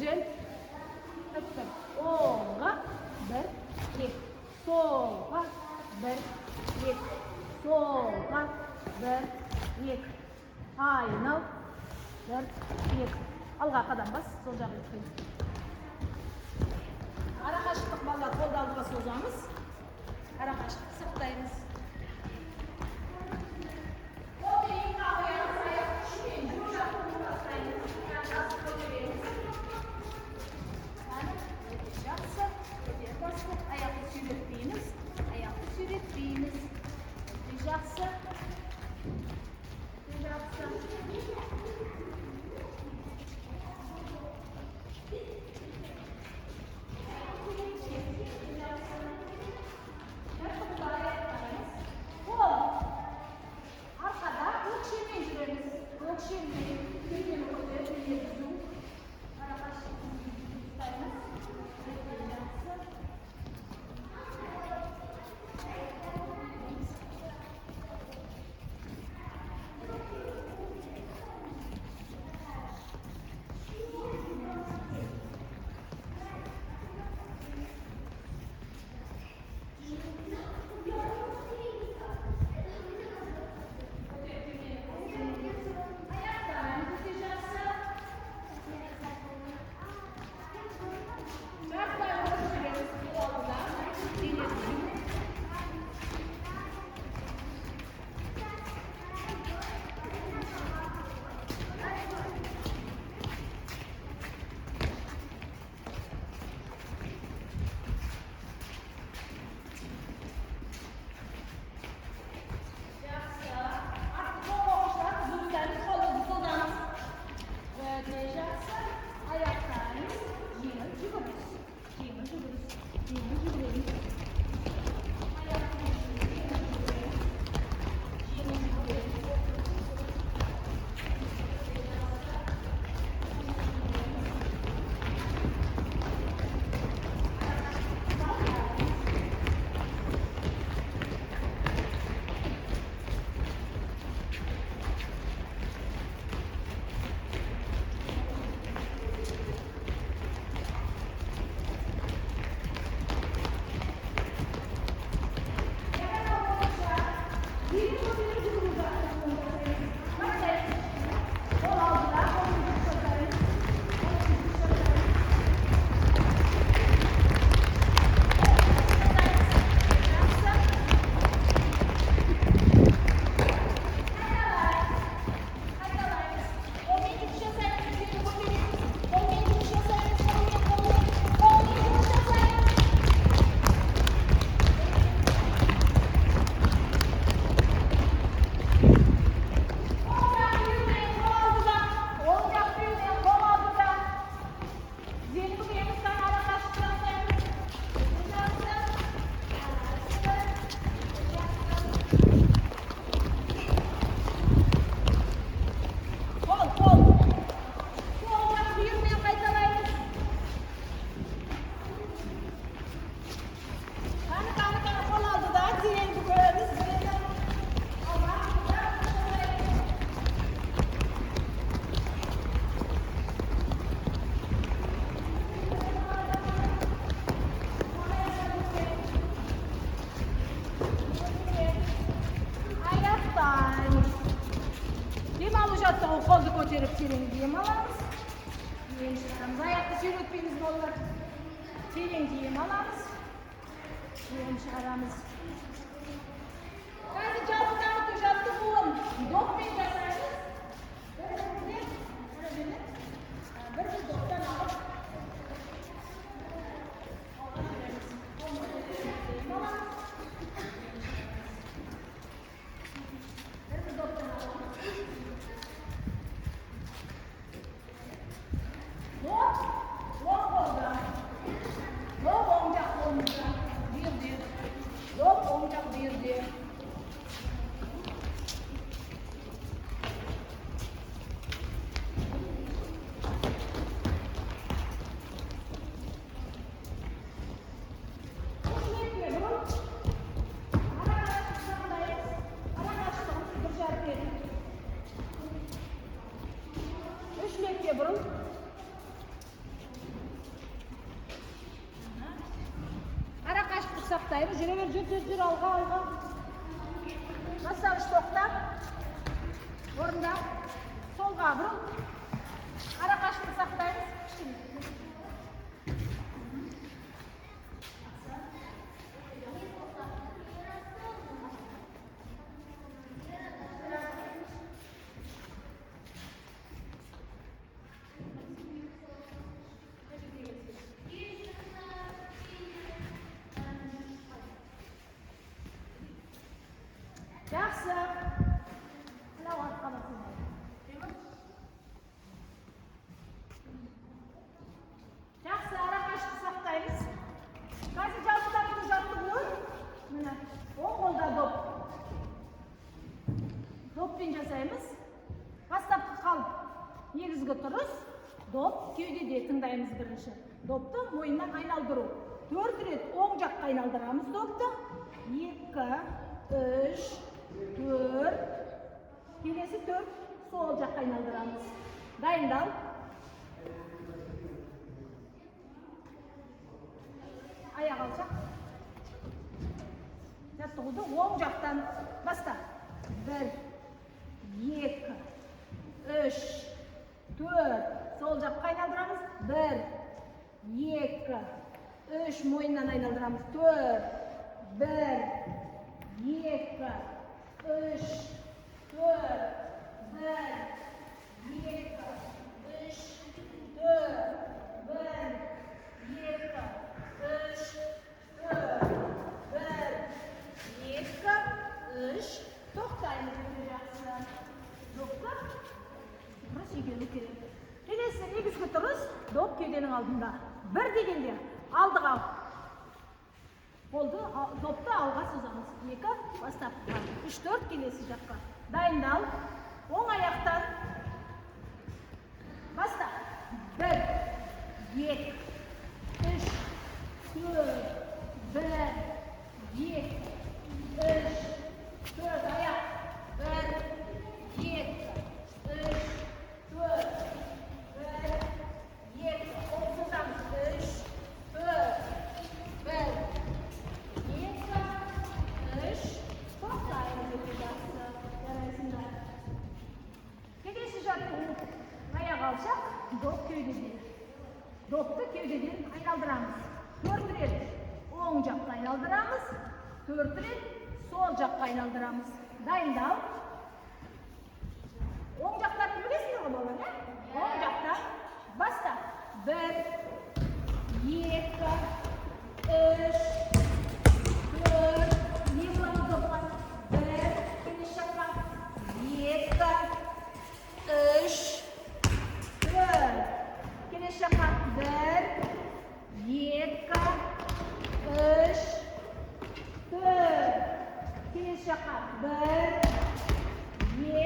güzel. Öptüm. Oğa. Bir. İki. Sola. Bir. İki. Sola. Bir. İki. Aynal. Bir. İki. Alga kadar bas. Sol jağı tutayım. Ara kaşıklık ballar kolda aldığa sozamız. Ara kaşık sırtlayınız. Ayaklı sürüttüğünüz, ricaçsa, o koldu ko'tarib keling diyeyim alamiz. Keyin ayakta suyratmaymiz bolalar. Keyin diyeyim alamiz. Keyin chiqaramiz. Qaysi javob to'shatdi qo'l. Do'ppi jasaymiz. Bir do'pdan olib Bastayımız, jür alga. Bastağış toqta. Orunda. Solga burun. Ara qaşını saqtaymiz. Yaxşı. Lavat qalasın. Yaxşı, ara qaşını saqtaymiz. Qaysi jalqıdan turjatdı bu? Mana, oң қолда доп. Доппен жасаймыз. Бастапқы қалып, негізгі тұрыс. Доп кеудеде тыңдаймыз бірінші. Допты мойнынан айналдыру. 4 рет оң жаққа айналдырамыз допты. 2, 3, 4. Келесі 4 сол жаққа айналдырамыз. Дайындал. Аяқ алшақ. Жаттығуды оң жақтан баста. 1, 2, 3, 4. Сол жаққа айналдырамыз. 1, 2, 3. Мойнынан айналдырамыз. 4, 1, 2, 3, 4, 1, 2, 3, 4, 1, 2, 3, 4, 1, 2, 3. Toqtaymiz yaxshi. Dokka. Burası egillik керек. Келесі негізгі тұрыс доп кеуденің алдында. 1 дегенде алдыға қолды допты алға созамыз. 2 бастапқыға. 3, 4 келесі жаққа. Дайындал. Оң аяқтан баста. 1, 2, 3, 4, 1, 2, 3, 4 аяқ. 1, 2, 3, 4, 1, 2, omzundamız. 3, 4, 1, 2, 3, toqtaymiz yaxshi. Yarasınlar. Kelesi jаттығу. Аяқ алшақ, доп кеудеден. Допты кеудеден айналдырамыз. 4 рет оң жаққа айналдырамыз. 4 рет сол жаққа айналдырамыз. Дайындал. Оң жақтарын білесіңдер ғой балалар, ә? Оң жақтан баста. 1, 2, 3, 4. Не боламыз допқа? 1, келесі жаққа. 2, 3, 4. Келесі жаққа. 1, 2, 3, 4. Келесі жаққа. 1, 2,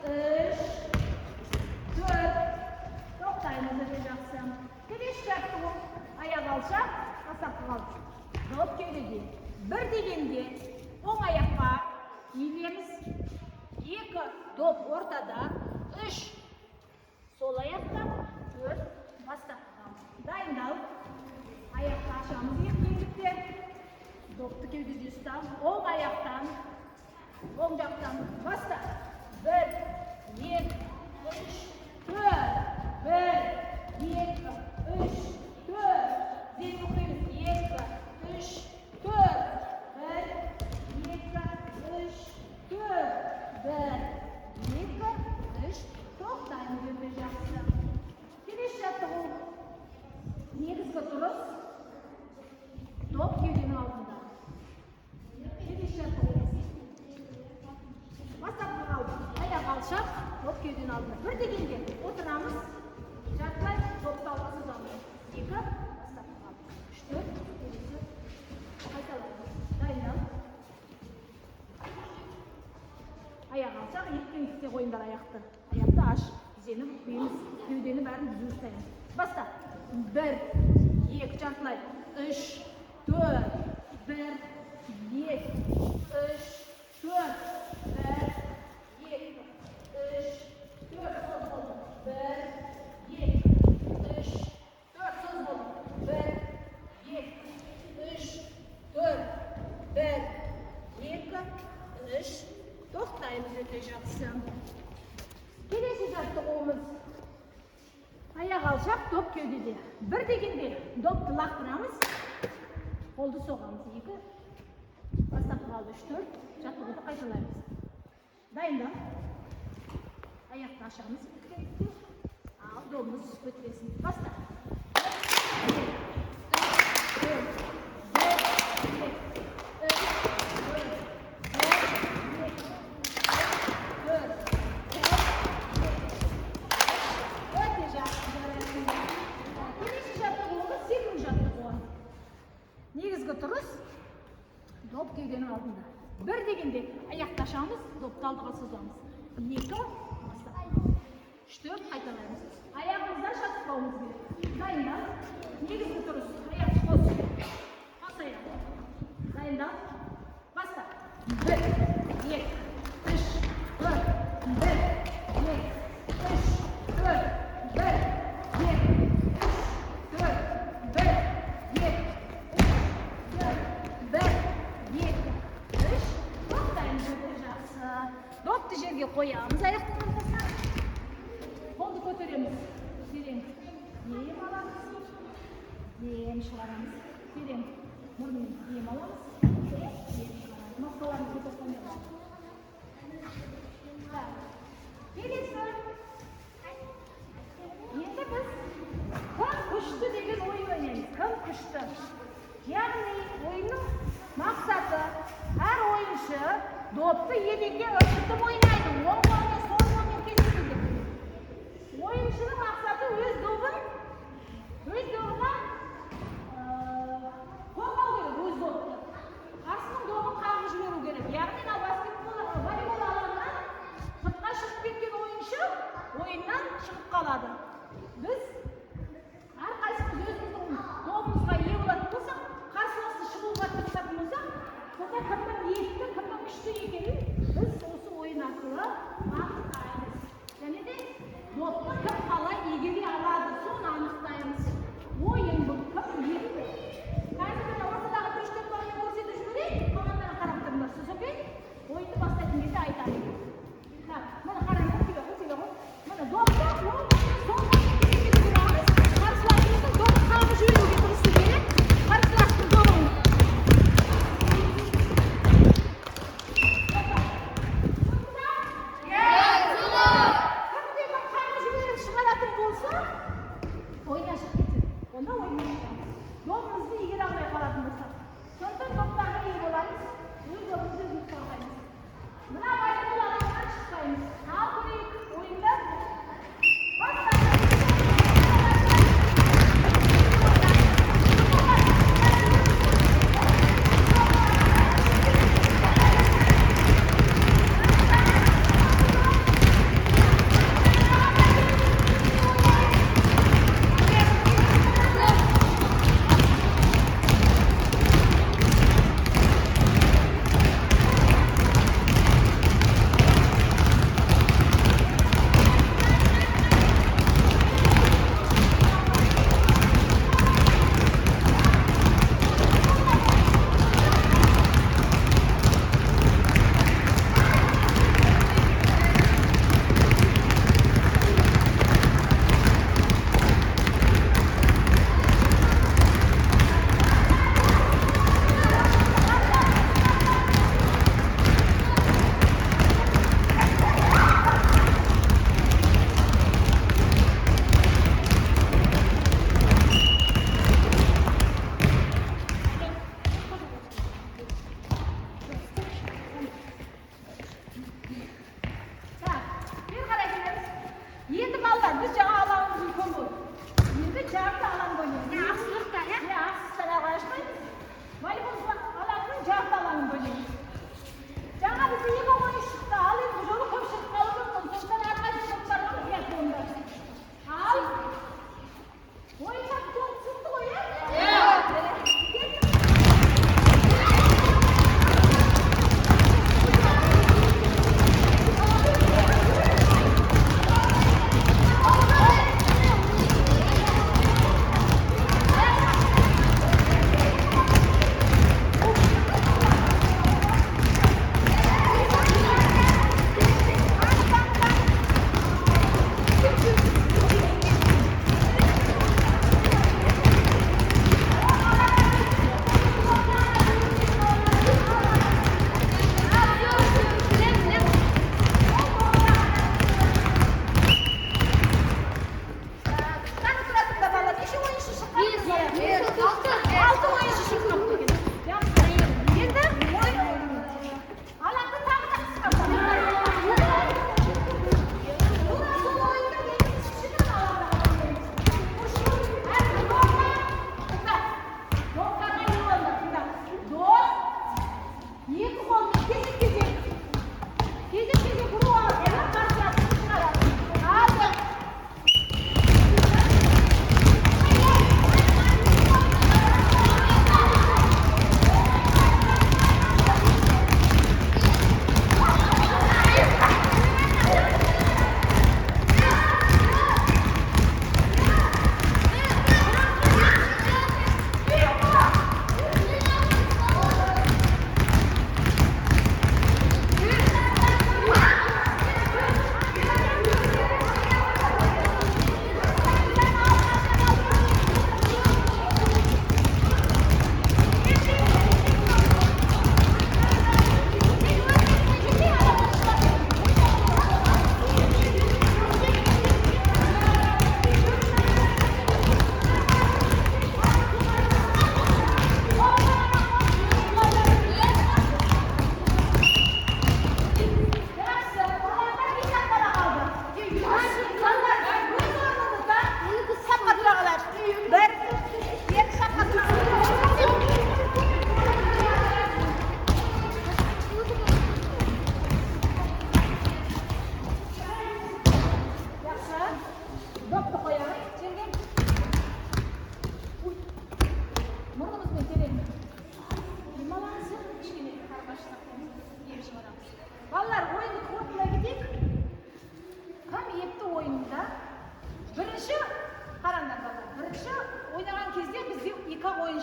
3, 4. Тоқтаймыз жақсы. Келесі жаттығу. Аяқ алшақ, бастапқы қалып. Доп кеудеде. 1 дегенде оң аяққа иілеміз. 2 доп ортада. 3 сол аяқтан. 4 бастапқыға. Дайындал. Аяқты ашамыз еңбекте. Допты кеудеде ұстап. Оң аяқтан. Оң жақтан баста. 1, 2, 3, 4. 1, 2, 3, 4. Зейін оқимыз. 2, 3, 4. 1, 2, 3, 4. 1, 2, 3. Тоқтаймыз өте жақсы. Келесі жаттығу. Негізгі тұрыс. Доп кеуденің алдында. Келесі жаттығу. Бастапқы қалып, аяқ алшақ, доп кеуденің алдында. 1 дегенде отырамыз, жартылай допты алға созамыз. 2 бастапқы қалып. 3, 4 келесі қайталаймыз. Дайындал. Аяқ алшақ, еттен қойыңдар аяқты. Аяқты аш, тізені бұқпейміз, кеудені бәрін бұзу ұстаймыз. Баста. 1, 2 жартылай. 3, 4, 1, 2, 3, 4. 1, 2, 3, 4. Sol болды. 1, 2, 3, 4. Sol болды. 1, 2, 3, аяқ алшақ, доп кеудеде. Бір дегенде допты лақтырамыз, қолды соғамыз. 2, бастап қалды 3, 4, жаттығуды қайталаймыз. Дайында. Аяқты ашамыз. Ал, домыз өтпесін. Баста. Тұрыс, доп кеуденің алдында. Бір дегенде аяқты ашамыз, допты алдыға созамыз. 2, 3, 4 қайталаймыз. Аяғымыздан шатыспауымыз керек. Дайында. Негізгі тұрыс, аяқты қос. Қос аяқ. Дайында. Баста. 1, 2, 3, 4, 1, 2, 3, 4, 1, 2, 4, 1, 2, допты жерге қоямыз, аяқтың ортасына. Қолды көтереміз. Терең. Ем аламыз. Ем шығарамыз. Терең. Мұрнын ем аламыз. Ем шығарамыз. Мақталарын көтерсен. Келесі. Енді біз кім күшті деген ойын ойнаймыз. Кім күшті? Яғни ойынның мақсаты әр ойыншы допты еденге ыршытып ойнайды. Оң қолмен сол қолмен кездеседі. Ойыншының мақсаты өз добына қорғау керек, өз допты. Қарсының добын қағып жіберу керек. Яғни волейбол алаңынан сыртқа шығып кеткен ойыншы ойыннан шығып қалады. Біз әрқайсымыз өзіміздің добымызға ие болатын болсақ, қарсыласты шығуға тырысатын болсақ, сонда кімнің етті, кімнің күшті екенін біз осы ойын арқылы анықтаймыз. Және де допты кім қалай игере алады, соны анықтаймыз. Ойын бұл кім егеді. Қазір мен ортадағы көштен балмен көрсетіп жіберейін, командаға қарап тұрыңдарсыз, окей? Ойынды бастайтын кезде айтайын. Мына қараңыз, тегі ғой. Мына допты сол қарсыласымыздың допын қағып жіберуге тырысу керек. Қарсыластың добын ойына шығып кетеді. Онда ойына шығамыз. Допымызды егер алмай қалатын болсақ. Сондықтан доптарға ие боламыз. Өз допымызды өзіміз қорғаймыз. Мына волейбол алаңынан шықпаймыз. Ал көрейік ойында.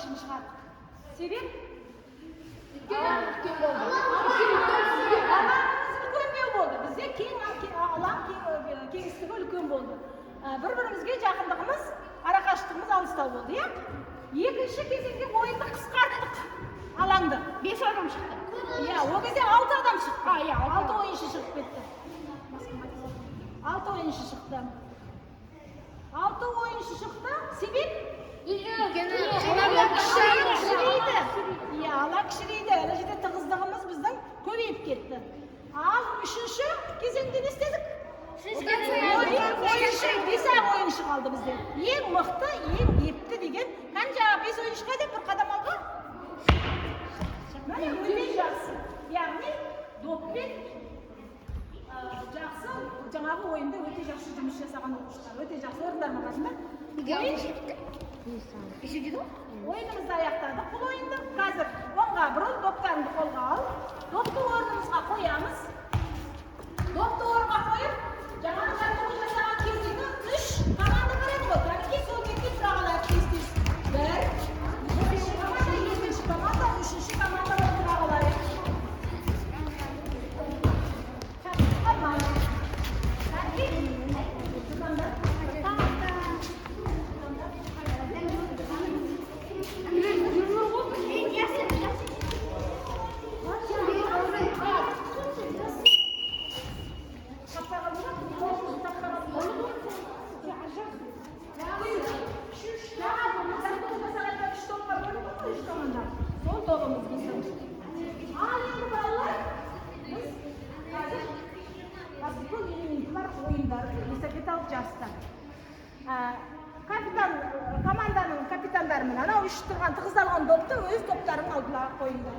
ойыншыны шығардық. Себеп? Алаңымыз үлкендеу болды. Бізде алаң кеңістігі үлкен болды. Бір-бірімізге жақындығымыз, арақашықтығымыз алыстау болды, иә? Екінші кезеңде ойынды қысқарттық. Алаңды 5 адам шықты. Иә, о кезде 6 адам шықты. 6 ойыншы шығып кетті. 6 ойыншы шықты. 6 ойыншы шықты. Себеп? Алаң кішірейді. Әлі жерде тығыздығымыз біздің көбейіп кетті. Ал үшінші кезеңде не істедік? Бес-ақ ойыншы қалды бізде. Ең мықты, ең епті деген. Қанша 5 ойыншыға деп бір қадам алға? Міне өте жақсы. Яғни доппен жақсы, жаңағы ойында өте жақсы жұмыс жасаған оқушылар. Өте жақсы орындарына қасында. Ойынымызды аяқтадық. Бұл ойынды қазір оңға бұрыл, доптарыңды қолға ал. Допты орнымызға қоямыз. Допты орынға қойып, жаңағы жаттығу жасаған кездегі 3 команда көреді ғой. Яғни сол кезде тұрағалар тез-тез. Бірінші команда, екінші команда, үшінші команда тұрағалар. Команданың капитандарымен анау үш тұрған тығыздалған допты өз топтарының алдына қойыңдар.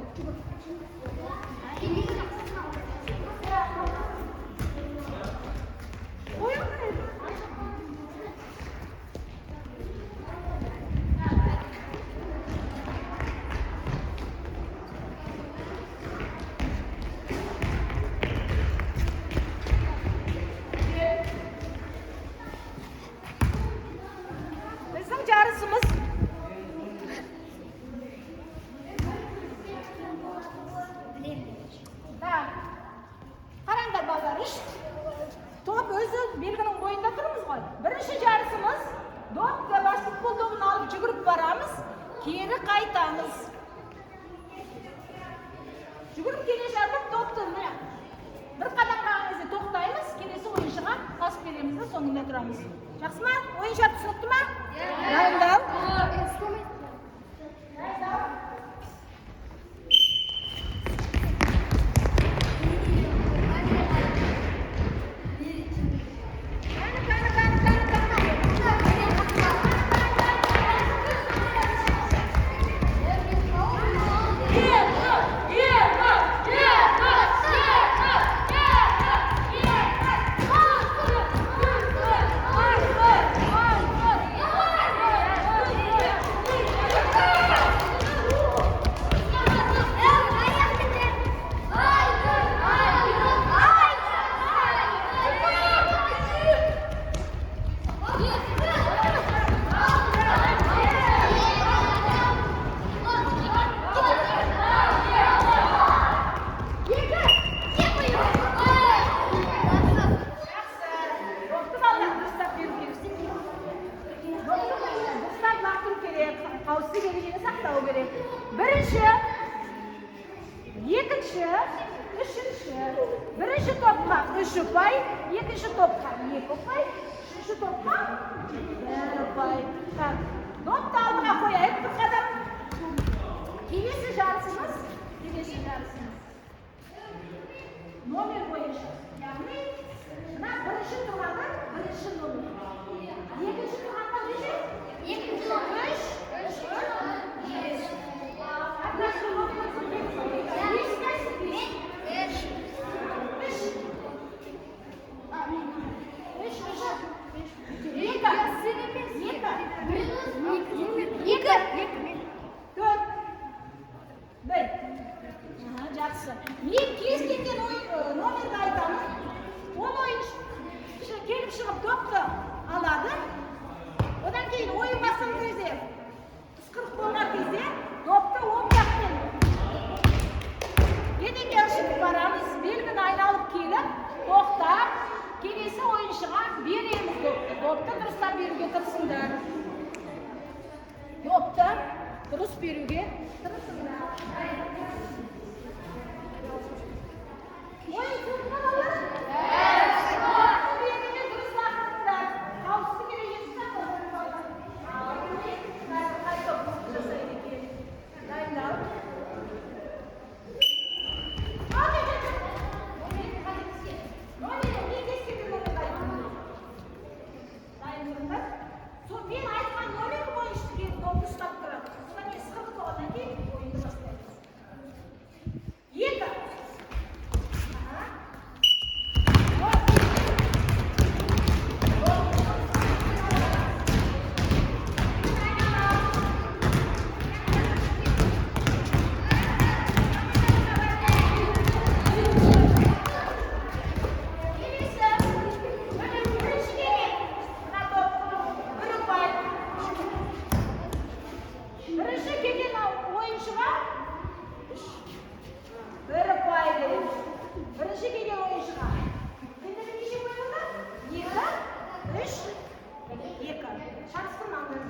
Жарысымыз қараңдар балдар, үш топ өзі белгінің бойында тұрмыз ғой. Бірінші жарысымыз доп баскетбол добын алып жүгіріп барамыз, кері қайтамыз. Жүгіріп келе жатып допты бір қадам қалған кезде тоқтаймыз, келесі ойыншыға pas береміз де соңында тұрамыз. Жақсы ма? Ойын шарты түсінікті ма? Дайындал. Қауіпсіздік ережені сақтау керек. Бірінші, екінші, үшінші. Бірінші топқа 3 ұпай, екінші топқа 2 ұпай, үшінші топқа 1 ұпай. Допты алдыға қояйық бір қадам. Келесі жарысымыз. Номер бойынша. Яғни, бірінші тұрғанда бірінші номер. Екінші тұрғанда неше? Екінші номер. Жақсы. Мен кез келген номерді ышқырып болған кезде допты оң жақтан еденге ышытып барамыз, белгіні айналып келіп, тоқтап, келесі ойыншыға береміз допты. Допты дұрыстап беруге тырысыңдар. Допты дұрыс беруге тырысыңдар. Ойын сұртқа қалар? Беруге дұрыс лақтыңдар. Қауіпсіздік ережесі сақталар. Қай допты жасайды екен? Дайындал. Мен айтқан номер бойынша келіп допты ұстап тұрады. Содан кейін ысқырып болғаннан кейін ойынды бастаймыз. 2. Бірінші келген ойыншыға бір ұпай береміз. Бірінші келген ойыншыға. Енді неше қойылды? 2, 3, 2. Шатыстырмаңдар.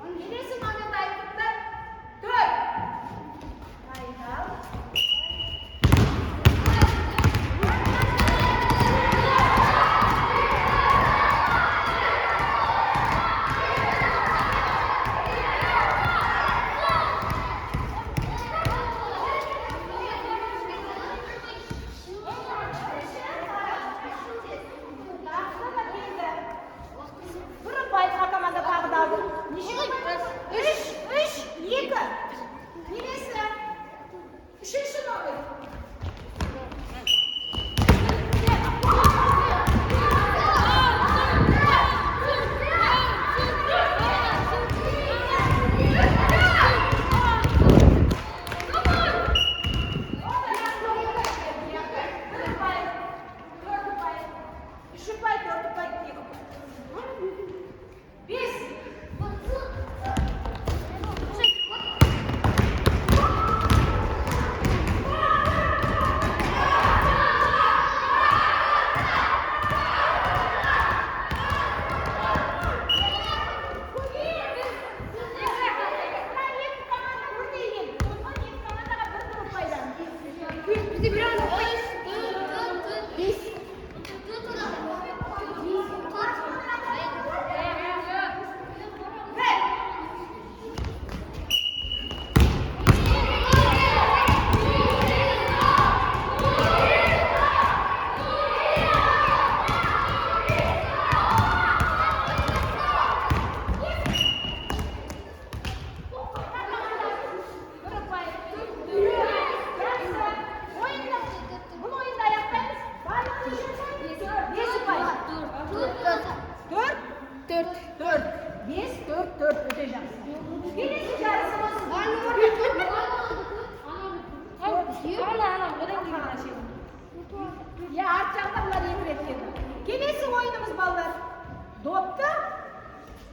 Келесі момент айтыпты. 4. Дайындал. Келесі ойынымыз балалар. Допты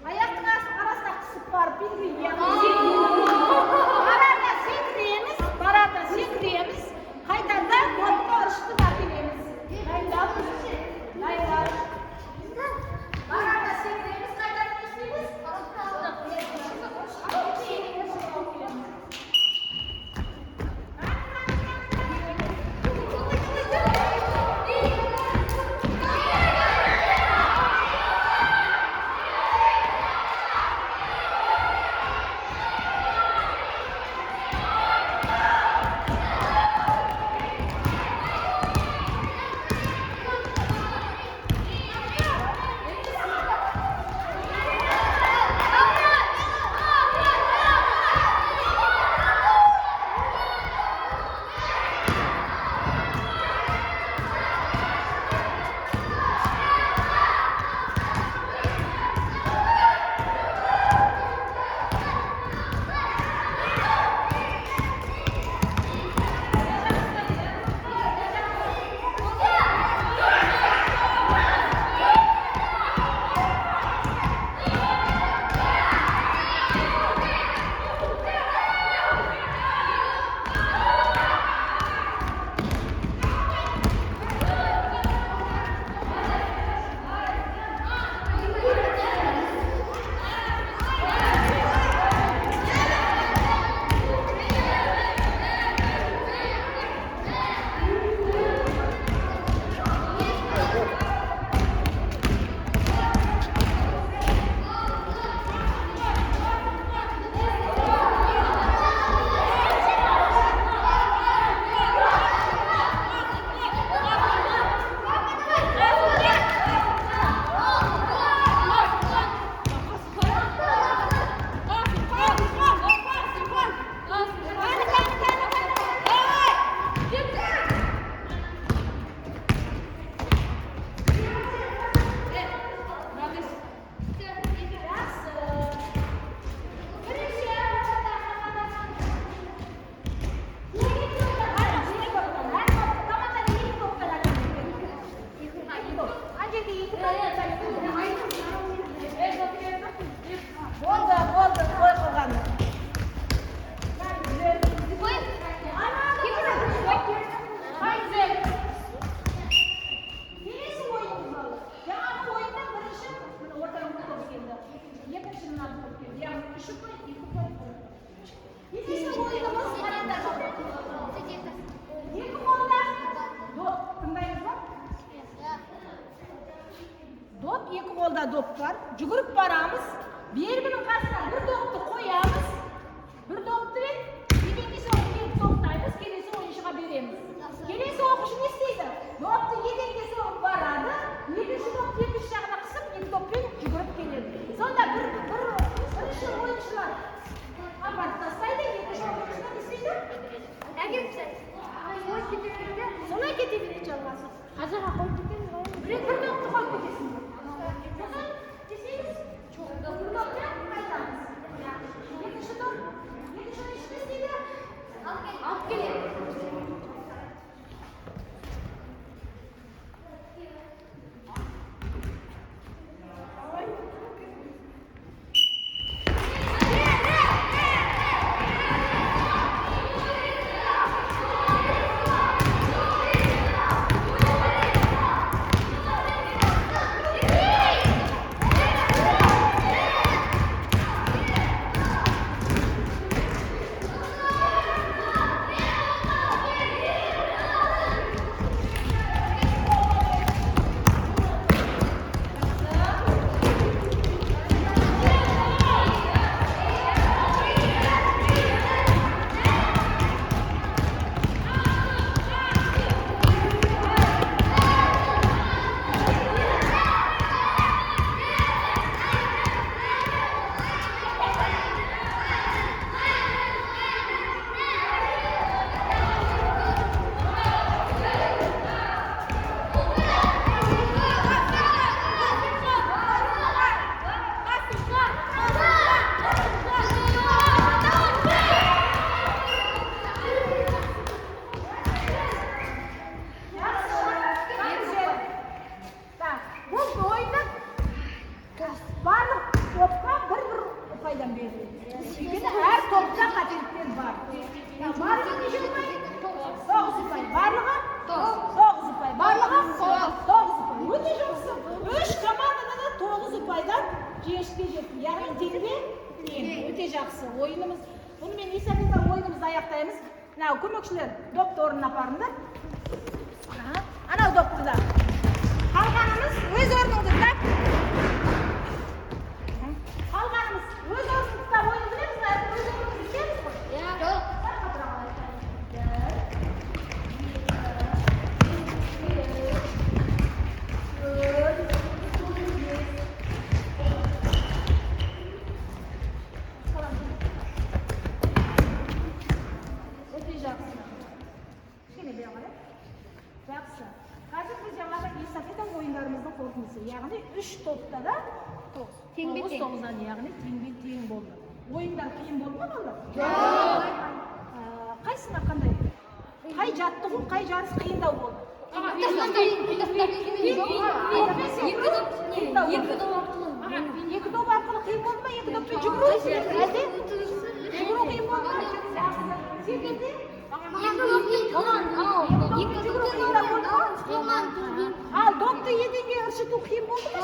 аяқтың арасына қысып барып барада секіреміз, қайтарда допты ыршытып әкелеміз. Дайындалыңыз. Барада секіреміз, қайтарда не істейміз? Бербінің қасына бір допты қоямыз. Bir допты бен, екіншісі келіп тоқтаймыз, келесі ойыншыға береміз. Келесі оқушы не істейді? Допты еден барады, екінші допты екінші жағына қысып, екі доппен жүгіріп келеді. Сонда бірінші ойыншылар апарып тастайды, екінші ойыншылар не істейді? Әкеліп тастайды. Солай кете береді жалғасы. Қазірға қойып кетеміз ғой. Bir допты қойып кетесің. Сосын десеңіз, бір допты қайтамыз. Екінші доп, екінші ойыншы не істейді? Алып келеді. Ойынымыз, бұнымен есәпетен ойынымызды аяқтаймыз. Көмекшілер допты орнына апарыңдар. Анау допты да. Қалғанымыз өз орныңды тап. Қалғанымыз өз орныңды тап ойын білеміз бе? Өз орныңды білеміз бе? Жоқ. Жақсы. Қазір біз жаңағы эстафета ойындарымыздың қорытындысы. Яғни 3 топта да 9-9-дан, яғни тең болды. Ойындар қиын болды ма балалар? Жоқ. Қайсына қандай? Қай жаттығу, қай жарыс қиындау болды? Екі доп арқылы қиын болды ма? Екі доппен жүгіру? Әлде? Жүгіру қиын болды ма? Секілді? Ал допты еденге ыршыту қиын болды ма?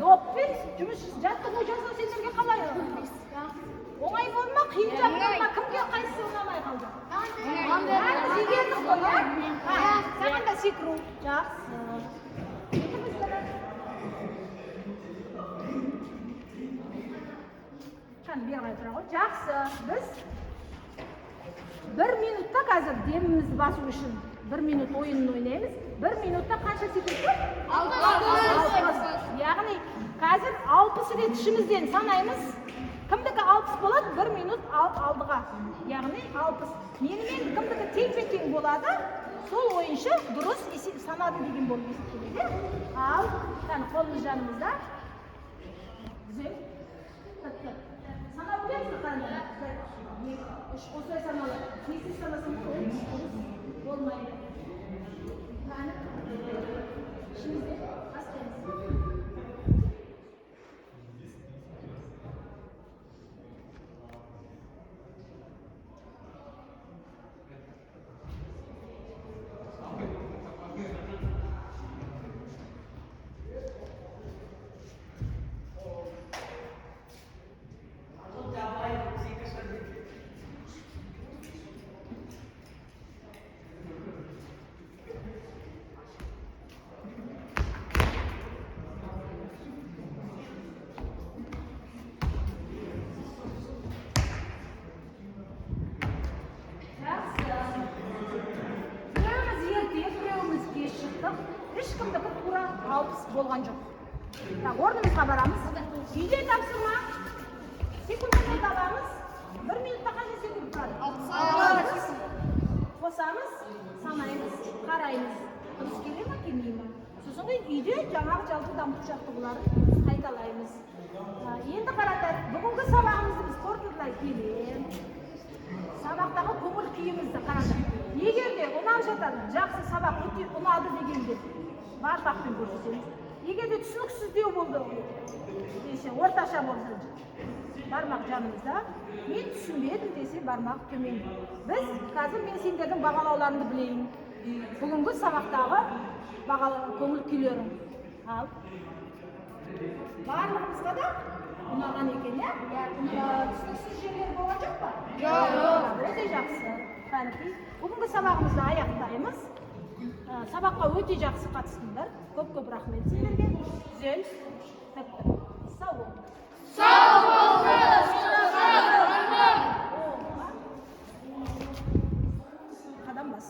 Доппен жұмыс жаттығу жасау сендерге қалай? Оңай болды ма? Қиын жаттығы ма? Кімге қайсысы ұнамай қалды? Бәріміз игердік қой, саған да секіру. Жақсы. Бері қарай тұра ғой. Жақсы. Біз 1 минутта қазір демімізді басу үшін 1 минут ойынын ойнаймыз. 1 минутта қанша секунд? 60. Яғни қазір 60 рет ішімізден санаймыз. Кімдікі 60 болады? 1 минут алдыға. Яғни 60. Менімен кімдікі тең-тең болады? Сол ойыншы дұрыс санады деген болып есептеледі. Ал, қолымыз жанымызда. Güzel. Sana biliyor musun efendim? Osay sanalı. Kesin sanasın olmayın. Yani şimdi hastayız. болған жоқ. Так, орнымызға барамыз. Үйде тапсырма. Секундтарды аламыз. 1 минутта қанша секунд тұрады? 60. Қосамыз, санаймыз, қараймыз. Дұрыс келе ма, келмей ма? Сосын үйде жаңағы жалпы дамыту жаттығуларын қайталаймыз. Енді қараңдар, бүгінгі сабағымызды біз қорытындылай келеміз. Сабақтағы көңіл күйімізді қараңдар. Егер де ұнап жатады, жақсы сабақ өте ұнады дегенде бар бақпен көрсетеміз. Егер де түсініксіздеу болды, орташа болса бармақ жанымызда, мен түсінбедім десе бармақ төмен. Біз қазір мен сендердің бағалауларыңды білейін. Бүгінгі сабақтағы көңіл күйлерің. Ал. Барлығымызға да ұнаған екен, иә? Түсініксіз жерлер болған жоқ па? Жоқ. Өте жақсы. Бүгінгі сабағымызды аяқтаймыз. Сабаққа өте жақсы қатыстыңдар. Көп-көп рахмет сендерге. Güzel. Sağ olun. Sağ olun. Kadam bas.